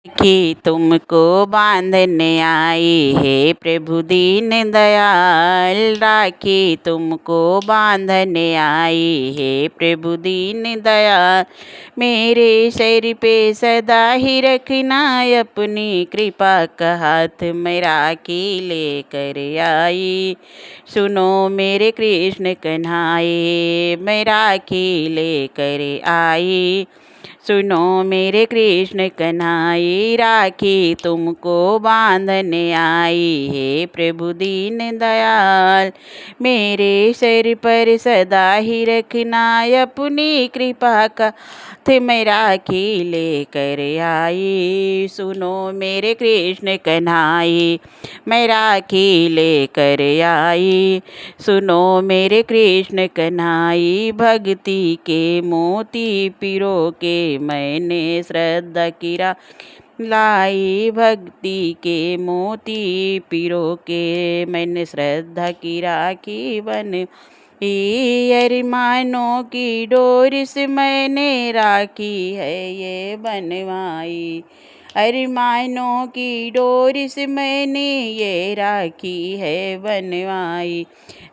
कि तुमको बांधने आई हे प्रभु दीन दयाल। राखी तुमको बांधने आई हे प्रभु दीन दयाल। मेरे सिर पे सदा ही रखना अपनी कृपा का हाथ, मैं राखी लेकर आई। सुनो मेरे कृष्ण कन्हाई, मैं राखी लेकर आई। सुनो मेरे कृष्ण कन्हाई, राखी तुमको बांधने आई हे प्रभु दीन दयाल। मेरे सिर पर सदा ही रखना अपनी कृपा का हाथ, मैं राखी लेकर आई। सुनो मेरे कृष्ण कन्हाई, मैं राखी लेकर आई। सुनो मेरे कृष्ण कन्हाई, भक्ति के मोती पिरो के मैंने श्रद्धा की लाई। भक्ति के मोती पिरो के मैंने श्रद्धा की राखी बन। अरमानों की डोर से मैंने राखी है ये बनवाई। अरमानों की डोर से मैंने ये राखी है बनवाई।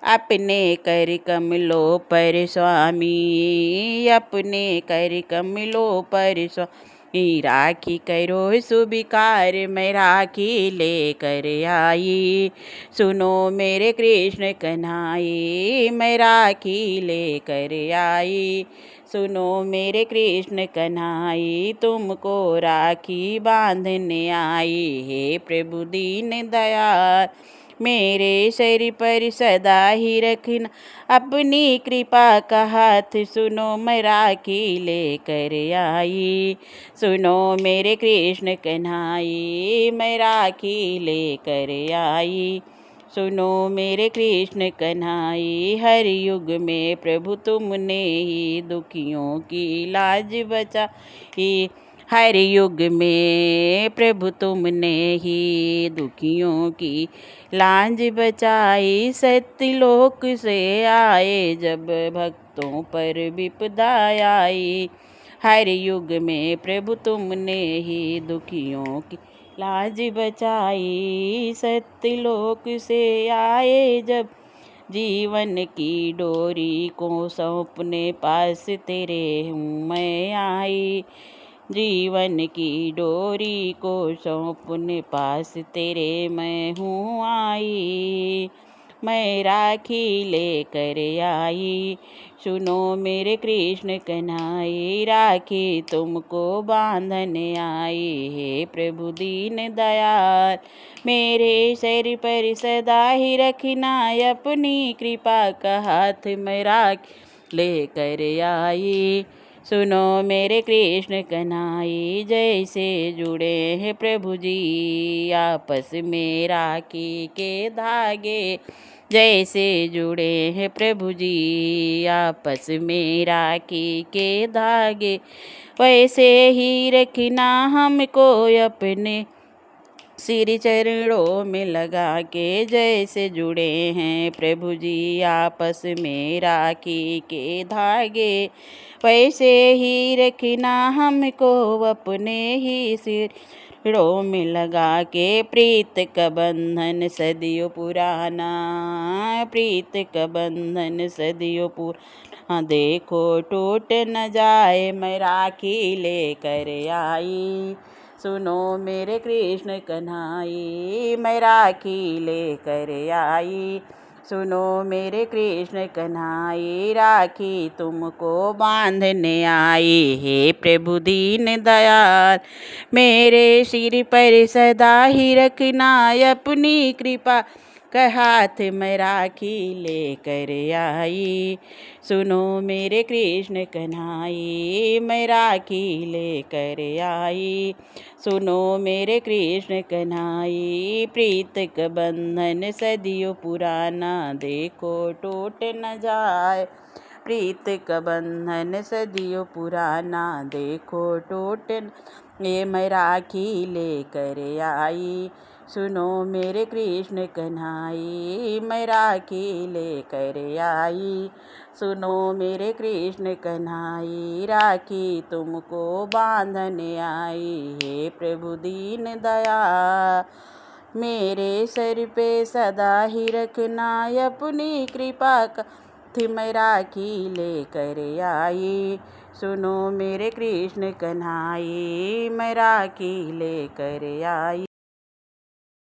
अपने कर कमलों पर स्वामी, अपने कर कमलों पर स्वामी, राखी करो सुविकार, मैं राखी लेकर आई। सुनो मेरे कृष्ण कन्हाई, मैं राखी लेकर आई। सुनो मेरे कृष्ण कन्हाई, तुमको राखी बांधने आई हे प्रभु दीन दयाल। मेरे सिर पर सदा ही रखना अपनी कृपा का हाथ, सुनो मैं राखी लेकर आई। सुनो मेरे कृष्ण कन्हाई, मैं राखी लेकर आई। सुनो मेरे कृष्ण कन्हाई, हर युग में प्रभु तुमने ही दुखियों की लाज बचाई। हर युग में प्रभु तुमने ही दुखियों की लाज बचाई। सत्यलोक से आए जब भक्तों पर विपदा आई। हर युग में प्रभु तुमने ही दुखियों की लाज बचाई। सत्यलोक से आए जब जीवन की डोरी को सौंपने पास तेरे हूँ मैं आई। जीवन की डोरी को सौंपने पास तेरे मैं हूँ आई। मैं राखी लेकर आई। सुनो मेरे कृष्ण कन्हाई, राखी तुमको बांधने आई हे प्रभु दीन दयाल। मेरे सिर पर सदा ही रखना अपनी कृपा का हाथ, मैं राखी लेकर आई। सुनो मेरे कृष्ण कन्हाई, जैसे जुड़े हैं प्रभु जी आपस में राखी के धागे। जैसे जुड़े हैं प्रभु जी आपस में राखी के धागे, वैसे ही रखना हमको अपने सिर चरणों में लगा के। जैसे जुड़े हैं प्रभु जी आपस में राखी के धागे, वैसे ही रखना हमको अपने ही सिरों में लगा के। प्रीत का बंधन सदियों पुराना, प्रीत का बंधन सदियों पुराना, देखो टूट न जाए, मैं राखी लेकर आई। सुनो मेरे कृष्ण कन्हाई, मैं राखी लेकर आई। सुनो मेरे कृष्ण कन्हाई, राखी तुमको बांधने आई हे प्रभु दीन दयाल। मेरे सिर पर सदा ही रखना अपनी कृपा का हाथ, मैं राखी लेकर आई। सुनो मेरे कृष्ण कन्हाई, मैं राखी लेकर आई। सुनो मेरे कृष्ण कन्हाई, प्रीत का बंधन सदियों पुराना, देखो टूट न जाए। प्रीत का बंधन सदियों पुराना, देखो टूट न, ये मैं राखी लेकर आई। सुनो मेरे कृष्ण कन्हाई, मैं राखी लेकर आई। सुनो मेरे कृष्ण कन्हाई, राखी तुमको बांधने आई। हे प्रभु दीन दया, मेरे सर पे सदा ही रखना अपनी कृपा का। थी मैं राखी लेकर आई। सुनो मेरे कृष्ण कन्हाई, मैं राखी लेकर आई।